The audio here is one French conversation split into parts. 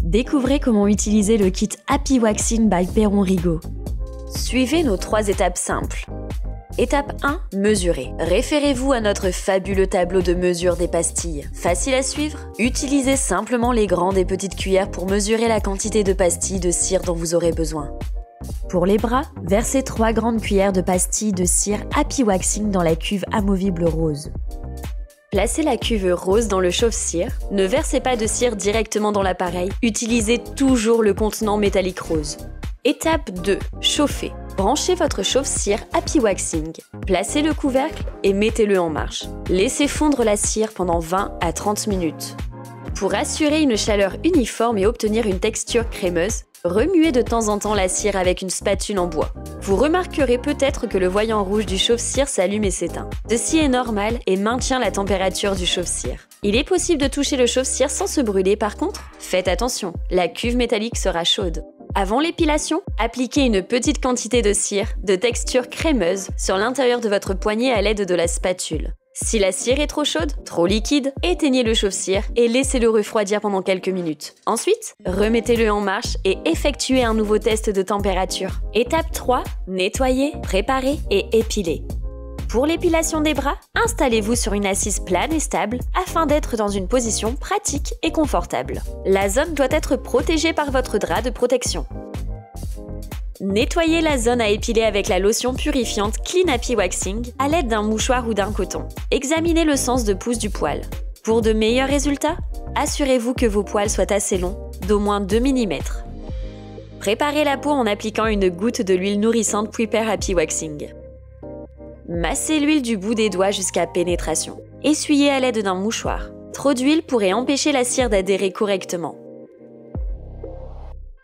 Découvrez comment utiliser le kit Happy Waxing by Perron Rigaud. Suivez nos 3 étapes simples. Étape 1. Mesurer. Référez-vous à notre fabuleux tableau de mesure des pastilles. Facile à suivre? Utilisez simplement les grandes et petites cuillères pour mesurer la quantité de pastilles de cire dont vous aurez besoin. Pour les bras, versez 3 grandes cuillères de pastilles de cire Happy Waxing dans la cuve amovible rose. Placez la cuve rose dans le chauffe-cire. Ne versez pas de cire directement dans l'appareil. Utilisez toujours le contenant métallique rose. Étape 2. Chauffer. Branchez votre chauffe-cire Happy Waxing. Placez le couvercle et mettez-le en marche. Laissez fondre la cire pendant 20 à 30 minutes. Pour assurer une chaleur uniforme et obtenir une texture crémeuse, remuez de temps en temps la cire avec une spatule en bois. Vous remarquerez peut-être que le voyant rouge du chauffe-cire s'allume et s'éteint. Ceci est normal et maintient la température du chauffe-cire. Il est possible de toucher le chauffe-cire sans se brûler, par contre, faites attention, la cuve métallique sera chaude. Avant l'épilation, appliquez une petite quantité de cire, de texture crémeuse, sur l'intérieur de votre poignet à l'aide de la spatule. Si la cire est trop chaude, trop liquide, éteignez le chauffe-cire et laissez-le refroidir pendant quelques minutes. Ensuite, remettez-le en marche et effectuez un nouveau test de température. Étape 3. Nettoyer, préparer et épiler. Pour l'épilation des bras, installez-vous sur une assise plane et stable afin d'être dans une position pratique et confortable. La zone doit être protégée par votre drap de protection. Nettoyez la zone à épiler avec la lotion purifiante Clean Happy Waxing à l'aide d'un mouchoir ou d'un coton. Examinez le sens de pouce du poil. Pour de meilleurs résultats, assurez-vous que vos poils soient assez longs, d'au moins 2 mm. Préparez la peau en appliquant une goutte de l'huile nourrissante Prepare Happy Waxing. Massez l'huile du bout des doigts jusqu'à pénétration. Essuyez à l'aide d'un mouchoir. Trop d'huile pourrait empêcher la cire d'adhérer correctement.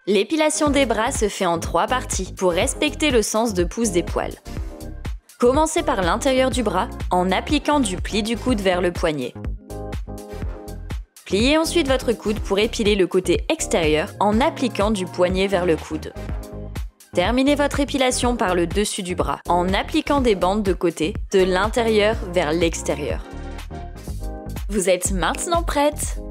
L'épilation des bras se fait en 3 parties pour respecter le sens de pouce des poils. Commencez par l'intérieur du bras en appliquant du pli du coude vers le poignet. Pliez ensuite votre coude pour épiler le côté extérieur en appliquant du poignet vers le coude. Terminez votre épilation par le dessus du bras en appliquant des bandes de côté de l'intérieur vers l'extérieur. Vous êtes maintenant prête?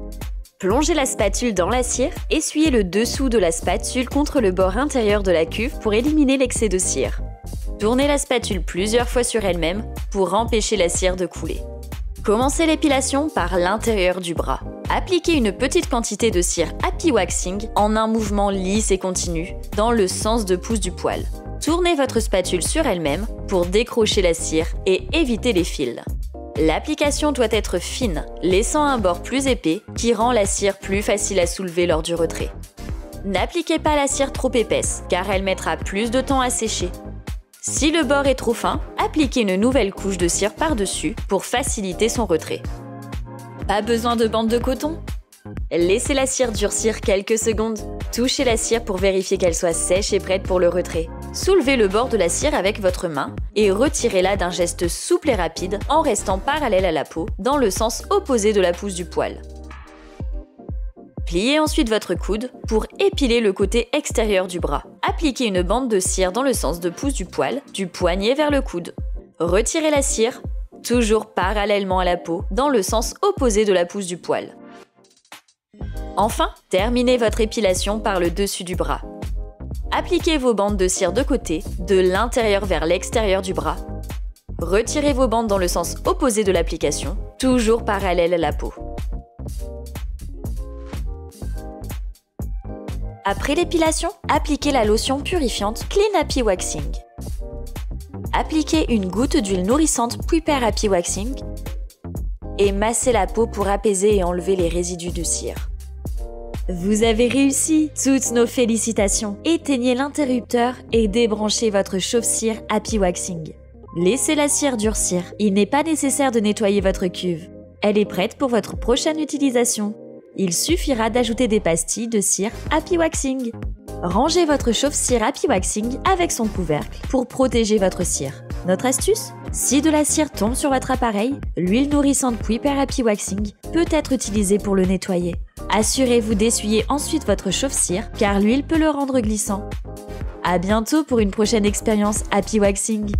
Plongez la spatule dans la cire, essuyez le dessous de la spatule contre le bord intérieur de la cuve pour éliminer l'excès de cire. Tournez la spatule plusieurs fois sur elle-même pour empêcher la cire de couler. Commencez l'épilation par l'intérieur du bras. Appliquez une petite quantité de cire Happy Waxing en un mouvement lisse et continu dans le sens de pouce du poil. Tournez votre spatule sur elle-même pour décrocher la cire et éviter les fils. L'application doit être fine, laissant un bord plus épais qui rend la cire plus facile à soulever lors du retrait. N'appliquez pas la cire trop épaisse car elle mettra plus de temps à sécher. Si le bord est trop fin, appliquez une nouvelle couche de cire par-dessus pour faciliter son retrait. Pas besoin de bande de coton? Laissez la cire durcir quelques secondes. Touchez la cire pour vérifier qu'elle soit sèche et prête pour le retrait. Soulevez le bord de la cire avec votre main et retirez-la d'un geste souple et rapide en restant parallèle à la peau dans le sens opposé de la pouce du poil. Pliez ensuite votre coude pour épiler le côté extérieur du bras. Appliquez une bande de cire dans le sens de pouce du poil, du poignet vers le coude. Retirez la cire, toujours parallèlement à la peau, dans le sens opposé de la pouce du poil. Enfin, terminez votre épilation par le dessus du bras. Appliquez vos bandes de cire de côté, de l'intérieur vers l'extérieur du bras. Retirez vos bandes dans le sens opposé de l'application, toujours parallèle à la peau. Après l'épilation, appliquez la lotion purifiante Clean Happy Waxing. Appliquez une goutte d'huile nourrissante Prepare Happy Waxing et massez la peau pour apaiser et enlever les résidus de cire. Vous avez réussi! Toutes nos félicitations! Éteignez l'interrupteur et débranchez votre chauffe-cire Happy Waxing. Laissez la cire durcir. Il n'est pas nécessaire de nettoyer votre cuve. Elle est prête pour votre prochaine utilisation. Il suffira d'ajouter des pastilles de cire Happy Waxing. Rangez votre chauffe-cire Happy Waxing avec son couvercle pour protéger votre cire. Notre astuce? Si de la cire tombe sur votre appareil, l'huile nourrissante Prepare Happy Waxing peut être utilisée pour le nettoyer. Assurez-vous d'essuyer ensuite votre chauffe-cire car l'huile peut le rendre glissant. À bientôt pour une prochaine expérience Happy Waxing.